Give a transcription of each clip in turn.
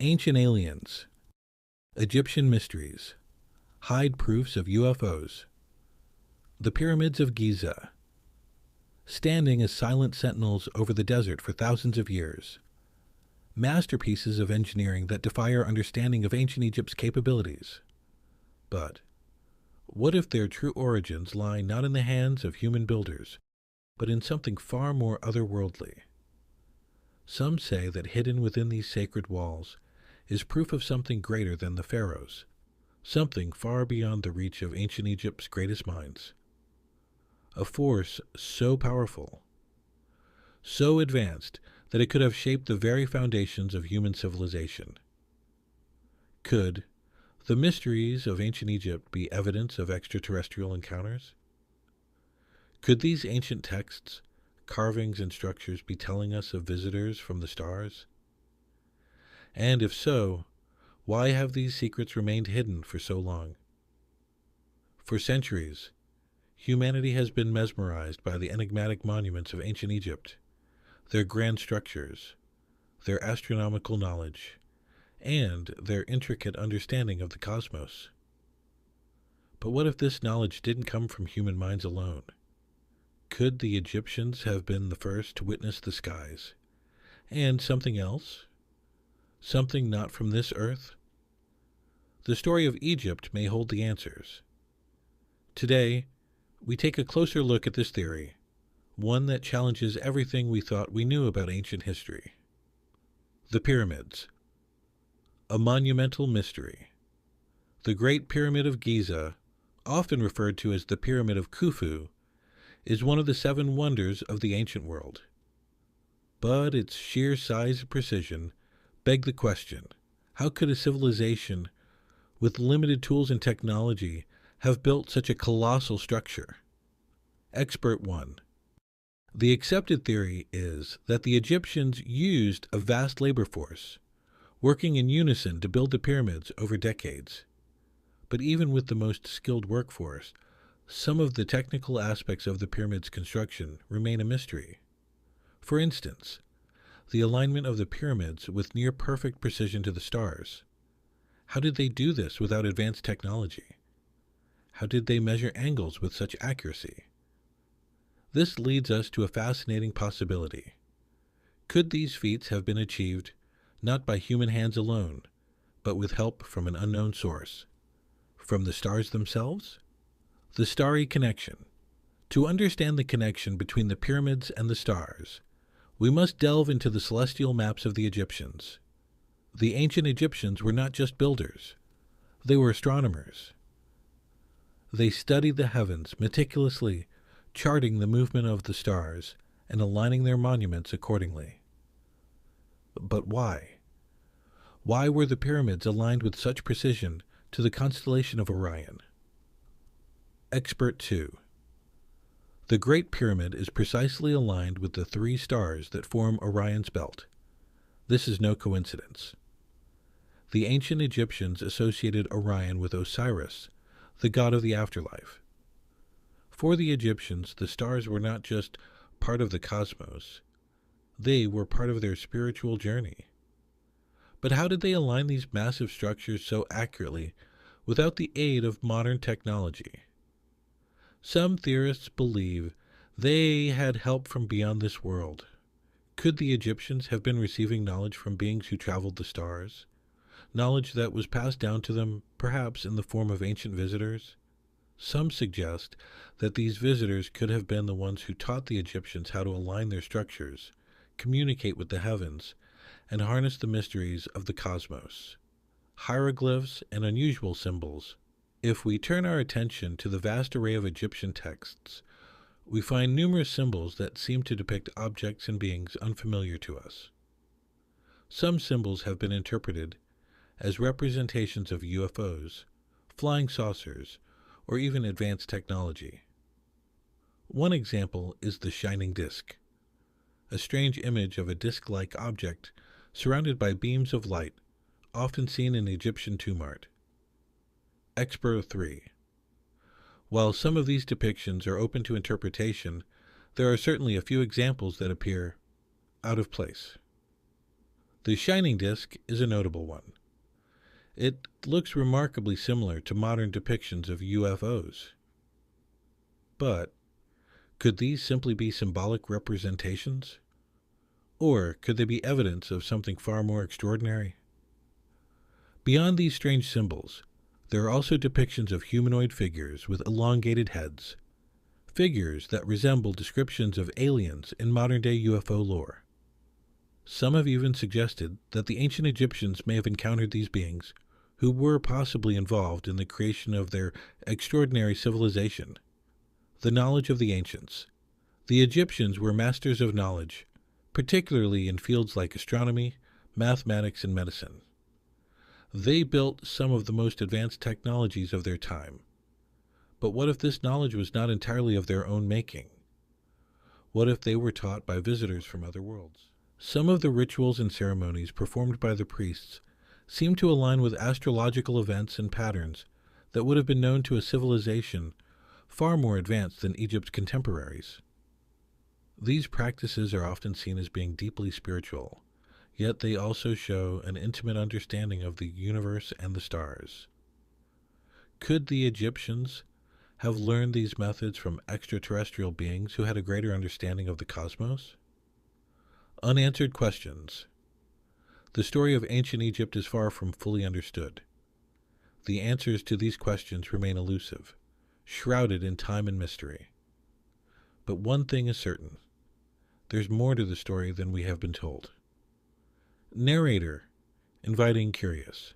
Ancient aliens, Egyptian mysteries, hide proofs of UFOs, the pyramids of Giza, standing as silent sentinels over the desert for thousands of years, masterpieces of engineering that defy our understanding of ancient Egypt's capabilities. But what if their true origins lie not in the hands of human builders, but in something far more otherworldly? Some say that hidden within these sacred walls is proof of something greater than the pharaohs, something far beyond the reach of ancient Egypt's greatest minds. A force so powerful, so advanced that it could have shaped the very foundations of human civilization. Could the mysteries of ancient Egypt be evidence of extraterrestrial encounters? Could these ancient texts, carvings, and structures be telling us of visitors from the stars? And if so, why have these secrets remained hidden for so long? For centuries, humanity has been mesmerized by the enigmatic monuments of ancient Egypt, their grand structures, their astronomical knowledge, and their intricate understanding of the cosmos. But what if this knowledge didn't come from human minds alone? Could the Egyptians have been the first to witness the skies, and something else? Something not from this earth? The story of Egypt may hold the answers. Today, we take a closer look at this theory, one that challenges everything we thought we knew about ancient history. The pyramids, a monumental mystery. The Great Pyramid of Giza, often referred to as the Pyramid of Khufu, is one of the 7 wonders of the ancient world. But its sheer size and precision beg the question, how could a civilization with limited tools and technology have built such a colossal structure? Expert 1. The accepted theory is that the Egyptians used a vast labor force, working in unison to build the pyramids over decades. But even with the most skilled workforce, some of the technical aspects of the pyramid's construction remain a mystery. For instance, the alignment of the pyramids with near-perfect precision to the stars. How did they do this without advanced technology? How did they measure angles with such accuracy? This leads us to a fascinating possibility. Could these feats have been achieved not by human hands alone, but with help from an unknown source? From the stars themselves? The starry connection. To understand the connection between the pyramids and the stars, we must delve into the celestial maps of the Egyptians. The ancient Egyptians were not just builders. They were astronomers. They studied the heavens meticulously, charting the movement of the stars and aligning their monuments accordingly. But why? Why were the pyramids aligned with such precision to the constellation of Orion? Expert 2. The Great Pyramid is precisely aligned with the 3 stars that form Orion's belt. This is no coincidence. The ancient Egyptians associated Orion with Osiris, the god of the afterlife. For the Egyptians, the stars were not just part of the cosmos. They were part of their spiritual journey. But how did they align these massive structures so accurately without the aid of modern technology? Some theorists believe they had help from beyond this world. Could the Egyptians have been receiving knowledge from beings who traveled the stars? Knowledge that was passed down to them, perhaps in the form of ancient visitors? Some suggest that these visitors could have been the ones who taught the Egyptians how to align their structures, communicate with the heavens, and harness the mysteries of the cosmos. Hieroglyphs and unusual symbols. If we turn our attention to the vast array of Egyptian texts, we find numerous symbols that seem to depict objects and beings unfamiliar to us. Some symbols have been interpreted as representations of UFOs, flying saucers, or even advanced technology. One example is the shining disk, a strange image of a disk-like object surrounded by beams of light, often seen in Egyptian tomb art. Expert 3. While some of these depictions are open to interpretation, there are certainly a few examples that appear out of place. The shining disk is a notable one. It looks remarkably similar to modern depictions of UFOs. But could these simply be symbolic representations? Or could they be evidence of something far more extraordinary? Beyond these strange symbols, there are also depictions of humanoid figures with elongated heads, figures that resemble descriptions of aliens in modern-day UFO lore. Some have even suggested that the ancient Egyptians may have encountered these beings, who were possibly involved in the creation of their extraordinary civilization. The knowledge of the ancients. The Egyptians were masters of knowledge, particularly in fields like astronomy, mathematics, and medicine. They built some of the most advanced technologies of their time. But what if this knowledge was not entirely of their own making? What if they were taught by visitors from other worlds? Some of the rituals and ceremonies performed by the priests seem to align with astrological events and patterns that would have been known to a civilization far more advanced than Egypt's contemporaries. These practices are often seen as being deeply spiritual, yet they also show an intimate understanding of the universe and the stars. Could the Egyptians have learned these methods from extraterrestrial beings who had a greater understanding of the cosmos? Unanswered questions. The story of ancient Egypt is far from fully understood. The answers to these questions remain elusive, shrouded in time and mystery. But one thing is certain. There's more to the story than we have been told. Narrator, inviting curious.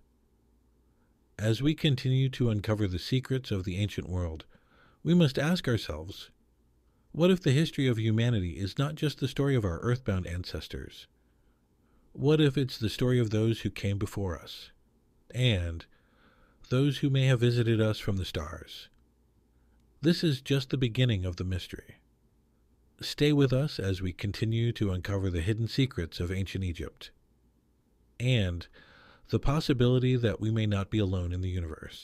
As we continue to uncover the secrets of the ancient world, we must ask ourselves, what if the history of humanity is not just the story of our earthbound ancestors? What if it's the story of those who came before us, and those who may have visited us from the stars? This is just the beginning of the mystery. Stay with us as we continue to uncover the hidden secrets of ancient Egypt, and the possibility that we may not be alone in the universe.